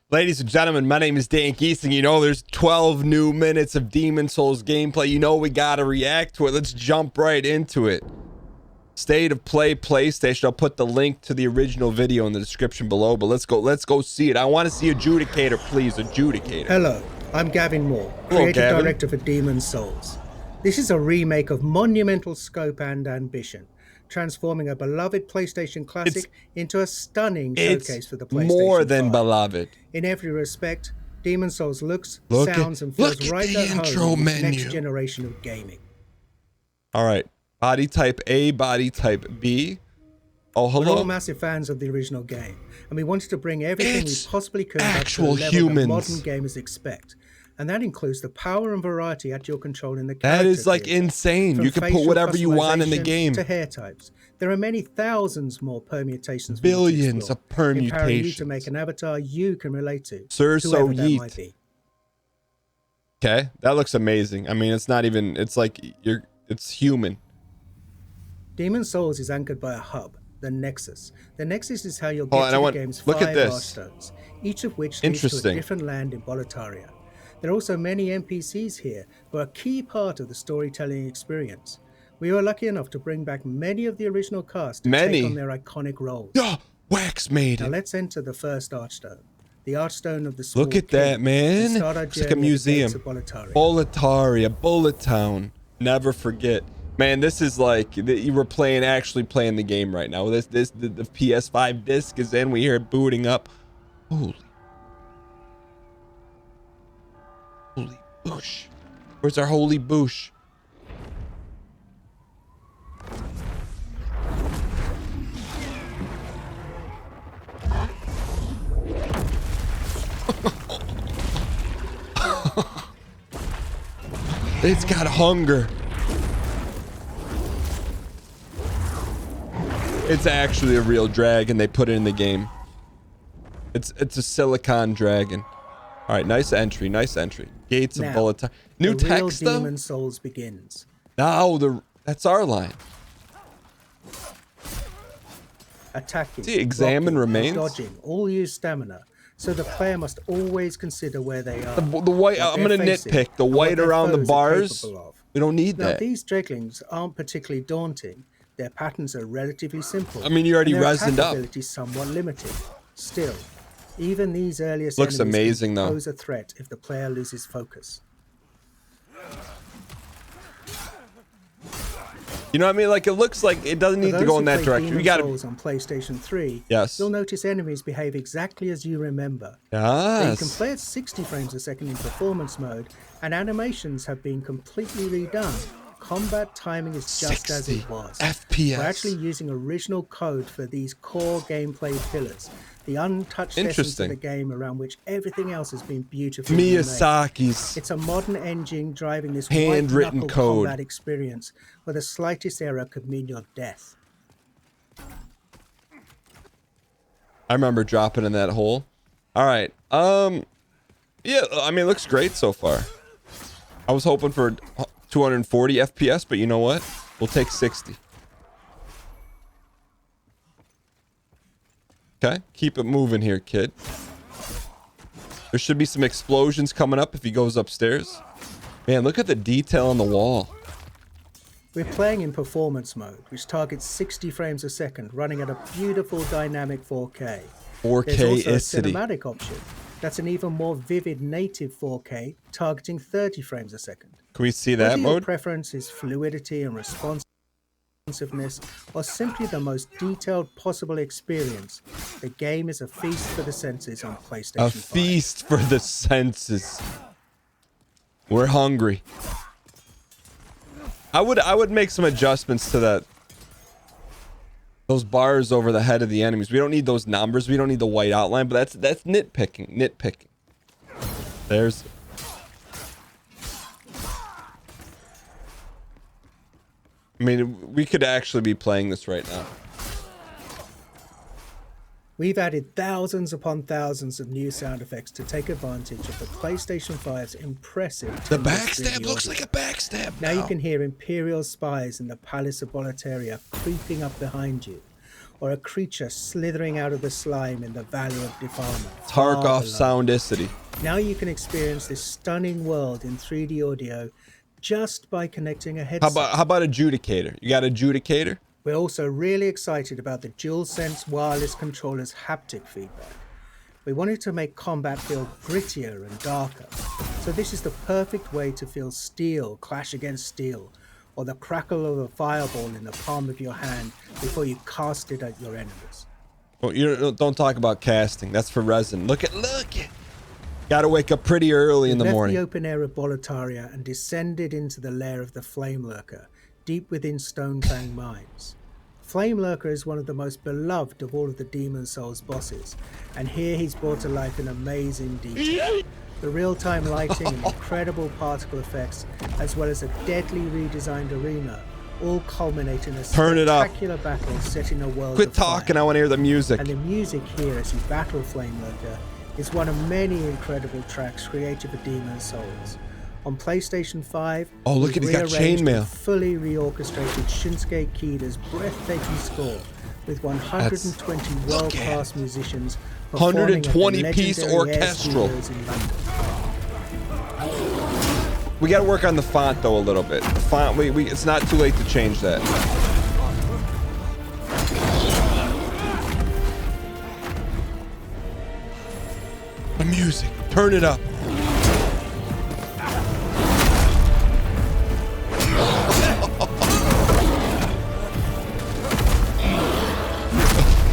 Ladies and gentlemen, my name is Dan Giesing. You know, there's 12 new minutes of Demon Souls gameplay. You know we gotta react to it. Let's jump right into it. State of Play PlayStation. I'll put the link to the original video in the description below, but let's go see it. I want to see Adjudicator, please. Adjudicator. Hello, I'm Gavin Moore, creative director for Demon Souls. This is a remake of monumental scope and ambition, transforming a beloved PlayStation classic into a stunning showcase for the PlayStation 5. More than beloved. In every respect, Demon Souls looks, sounds, and feels right at home in this next generation of gaming. All right. Body type A, body type B. Oh, hello. We're all massive fans of the original game, and we wanted to bring everything we possibly could back to actual the level humans. that modern gamers expect. And that includes the power and variety at your control in the character. That is like creator. insane. From you can put whatever you want in the customization game. To hair types. There are many thousands more permutations. Billions of permutations. Empowering you to make an avatar you can relate to. Sir, so whoever that might be. Okay, that looks amazing. I mean, it's not even, it's like, it's human. Demon Souls is anchored by a hub, the Nexus. The Nexus is how you'll get to the game's 5 Archstones, each of which leads to a different land in Boletaria. There are also many NPCs here who are a key part of the storytelling experience. We were lucky enough to bring back many of the original cast to take on their iconic roles. Wax Maiden. Now let's enter the first Archstone. The Archstone of the Small Look at that, man. It's like a museum. Boletaria, Bullet Town. Never forget. Man, this is like you were actually playing the game right now. The PS5 disc is in. We hear it booting up. Holy boosh. Where's our holy boosh? It's got hunger. It's actually a real dragon. They put it in the game. It's a silicon dragon. All right, nice entry, nice entry. Gates of Bullet. New text though. Demon Souls begins. No, that's our line. Attacking, see, examine remains. Dodging, all use stamina, so the player must always consider where they are. The white. I'm gonna nitpick the white around the bars. We don't need that. Now these dreglings aren't particularly daunting. Their patterns are relatively simple. I mean, you already resined up. Their ability is somewhat limited. Still, even these earliest looks amazing though. Pose a threat if the player loses focus. You know what I mean? Like it looks like it doesn't need to go in that direction. We got on PlayStation 3. Yes. You'll notice enemies behave exactly as you remember. Yes. Now, you can play at 60 frames a second in performance mode, and animations have been completely redone. Combat timing is just as it was. FPS. We're actually using original code for these core gameplay pillars, the untouched essence of the game around which everything else has been beautifully Miyazaki's. It's a modern engine driving this handwritten code combat experience, where the slightest error could mean your death. I remember dropping in that hole. All right. Yeah, I mean, it looks great so far. I was hoping for 240 FPS, but you know what? We'll take 60. Okay, keep it moving here, kid. There should be some explosions coming up if he goes upstairs. Man, look at the detail on the wall. We're playing in performance mode, which targets 60 frames a second, running at a beautiful dynamic 4K. 4K There's also a cinematic option. That's an even more vivid native 4K, targeting 30 frames a second. Can we see that Whether mode? Your preference is fluidity and responsiveness, or simply the most detailed possible experience, the game is a feast for the senses on PlayStation 5. A feast for the senses. We're hungry. I would make some adjustments to that. Those bars over the head of the enemies. We don't need those numbers. We don't need the white outline, but that's nitpicking. Nitpicking. There's. I mean, we could actually be playing this right now. We've added thousands upon thousands of new sound effects to take advantage of the PlayStation 5's impressive. The backstab looks like a backstab. Now you can hear Imperial spies in the Palace of Boletaria creeping up behind you. or a creature slithering out of the slime in the Valley of Defilement. Tarkov Soundicity. Now you can experience this stunning world in 3D audio just by connecting a headset. How about Adjudicator? You got Adjudicator? We're also really excited about the DualSense wireless controller's haptic feedback. We wanted to make combat feel grittier and darker, so this is the perfect way to feel steel clash against steel, or the crackle of a fireball in the palm of your hand before you cast it at your enemies. Well, don't talk about casting. That's for resin. Look it. Gotta wake up pretty early in the morning. We left the open air of Boletaria and descended into the lair of the Flame Lurker, deep within Stonefang Mines. Flame Lurker is one of the most beloved of all of the Demon Souls bosses, and here he's brought to life in amazing detail. The real-time lighting and incredible particle effects, as well as a deadly redesigned arena, all culminate in a spectacular battle set in a world Quit of talking, fire. I want to hear the music. And the music here as you battle Flame Lurker is one of many incredible tracks created for Demon Souls. On PlayStation 5, oh look at, he's got chainmail. Fully reorchestrated Shinsuke Kida's breathtaking score with 120 world-class musicians performing 120-piece orchestral. We got to work on the font though a little bit. The font, it's not too late to change that. The music, turn it up.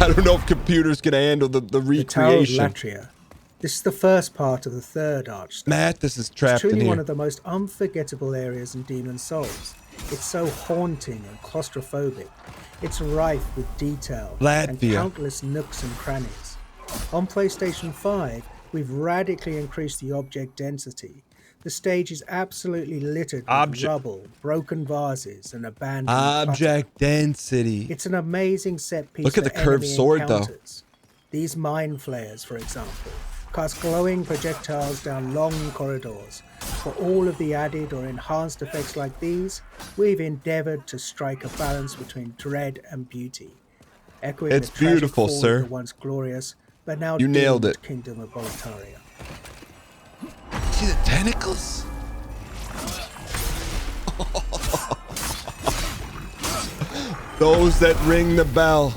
I don't know if computers can handle the recreation. The Tower of Latria. This is the first part of the third arch. Matt, this is trapped in here. It's truly one of the most unforgettable areas in Demon Souls. It's so haunting and claustrophobic. It's rife with detail and countless nooks and crannies. On PlayStation 5, we've radically increased the object density. The stage is absolutely littered with rubble, broken vases, and abandoned object density. It's an amazing set piece. Look at the curved sword, though. These mind flayers, for example, cast glowing projectiles down long corridors. For all of the added or enhanced effects like these, we've endeavored to strike a balance between dread and beauty. Echoing it's the beautiful, sir. Of the once glorious, but now you nailed it. Kingdom of Boletaria. See the tentacles? Those that ring the bell.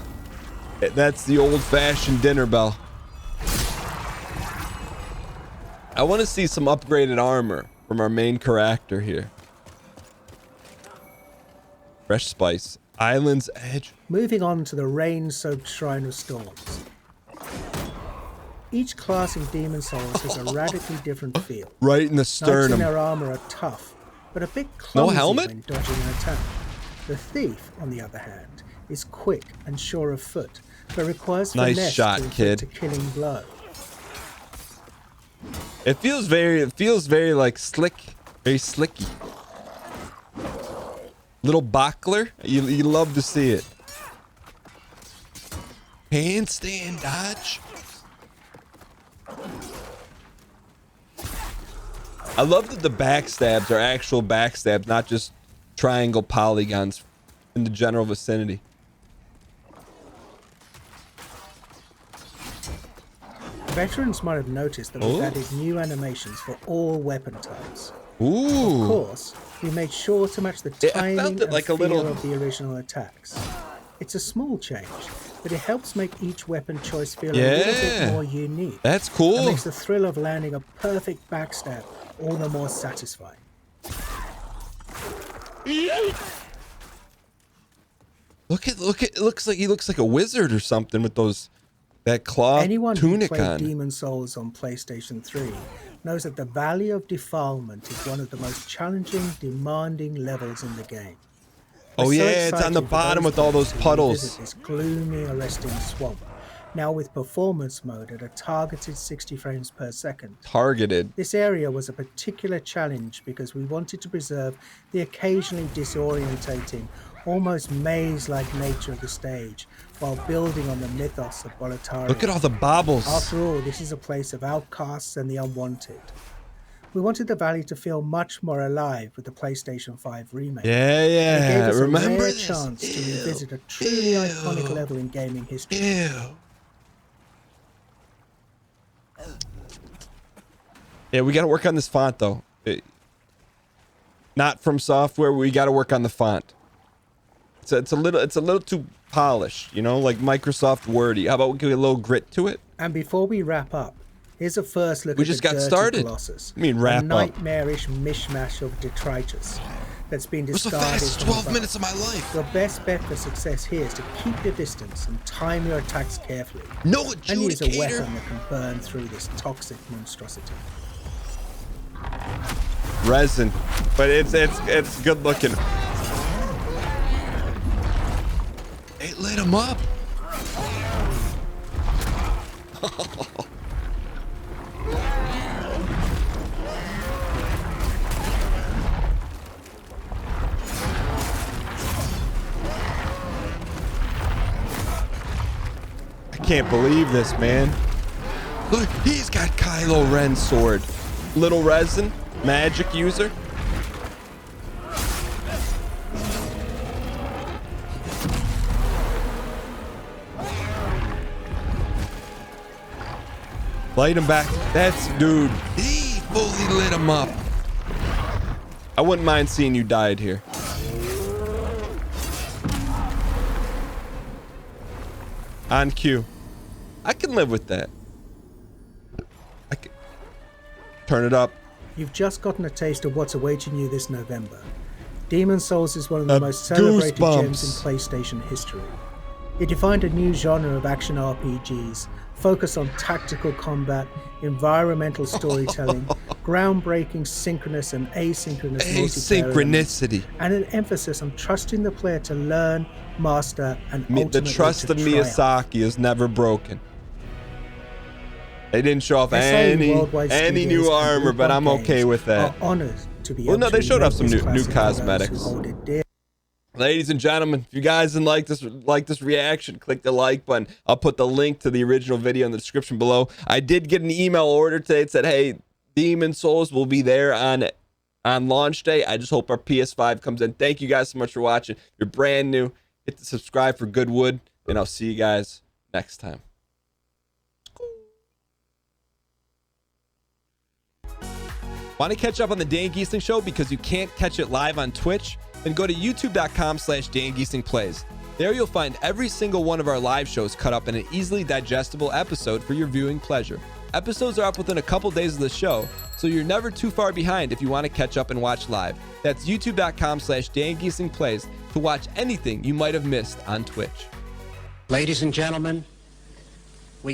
That's the old-fashioned dinner bell. I want to see some upgraded armor from our main character here. Fresh spice. Island's Edge. Moving on to the rain-soaked Shrine of Storms. Each class in Demon Souls has a radically different feel. Right in the sternum. Knights in their armor are tough, but a bit clumsy no helmet? when dodging an attack. The Thief, on the other hand, is quick and sure of foot, but requires finesse shot, to kid. A killing blow. It feels very like slick, very slicky. Little Bachler, you love to see it. Handstand dodge. I love that the backstabs are actual backstabs, not just triangle polygons in the general vicinity. Veterans might have noticed that we've added new animations for all weapon types. Ooh. Of course, we made sure to match the timing and feel of the original attacks. It's a small change, but it helps make each weapon choice feel a little bit more unique. That's cool. It makes the thrill of landing a perfect backstab all the more satisfying. Look at it looks like he looks like a wizard or something with that cloth tunic who played on. Demon Souls on PlayStation 3 knows that the Valley of Defilement is one of the most challenging, demanding levels in the game. Oh yeah, it's on the bottom with all those puddles. Visit this gloomy, arresting swamp. Now with performance mode at a targeted 60 frames per second. Targeted. This area was a particular challenge because we wanted to preserve the occasionally disorientating, almost maze-like nature of the stage while building on the mythos of Boletaria. Look at all the baubles. After all, this is a place of outcasts and the unwanted. We wanted the valley to feel much more alive with the PlayStation 5 remake. Yeah, yeah. It gave us Remember a rare this? chance to revisit a truly iconic level in gaming history. Yeah, we got to work on this font though. Not From Software. We got to work on the font. It's a little too polished, you know, like Microsoft Wordy. How about we give a little grit to it? And before we wrap up, here's a first look we at just the got dirty started. Colossus. I mean, wrap a nightmarish mishmash of detritus that's been discarded. It was the fastest 12 minutes of my life. Your best bet for success here is to keep your distance and time your attacks carefully. No adjudicator. And use a weapon that can burn through this toxic monstrosity. Resin, but it's good looking. It lit him up. I can't believe this, man. Look, he's got Kylo Ren's sword. Little Resin, magic user. Light him back. That's, dude, he fully lit him up. I wouldn't mind seeing you died here. On cue. I can live with that. I can turn it up. You've just gotten a taste of what's awaiting you this November. Demon's Souls is one of the most celebrated gems in PlayStation history. It defined a new genre of action RPGs, focused on tactical combat, environmental storytelling, groundbreaking synchronous and asynchronous asynchronicity, and an emphasis on trusting the player to learn, master, and ultimately the trust of Miyazaki is never broken. They didn't show off any new armor, but I'm okay with that. Honored to be no, they showed off some new cosmetics. Ladies and gentlemen, if you guys didn't like this reaction, click the like button. I'll put the link to the original video in the description below. I did get an email order today that said, hey, Demon's Souls will be there on launch day. I just hope our PS5 comes in. Thank you guys so much for watching. If you're brand new, hit the subscribe for Goodwood, and I'll see you guys next time. Want to catch up on the Dan Giesling Show because you can't catch it live on Twitch? Then go to youtube.com/DanGieslingPlays. There you'll find every single one of our live shows cut up in an easily digestible episode for your viewing pleasure. Episodes are up within a couple days of the show, so you're never too far behind if you want to catch up and watch live. That's youtube.com/DanGieslingPlays to watch anything you might have missed on Twitch. Ladies and gentlemen,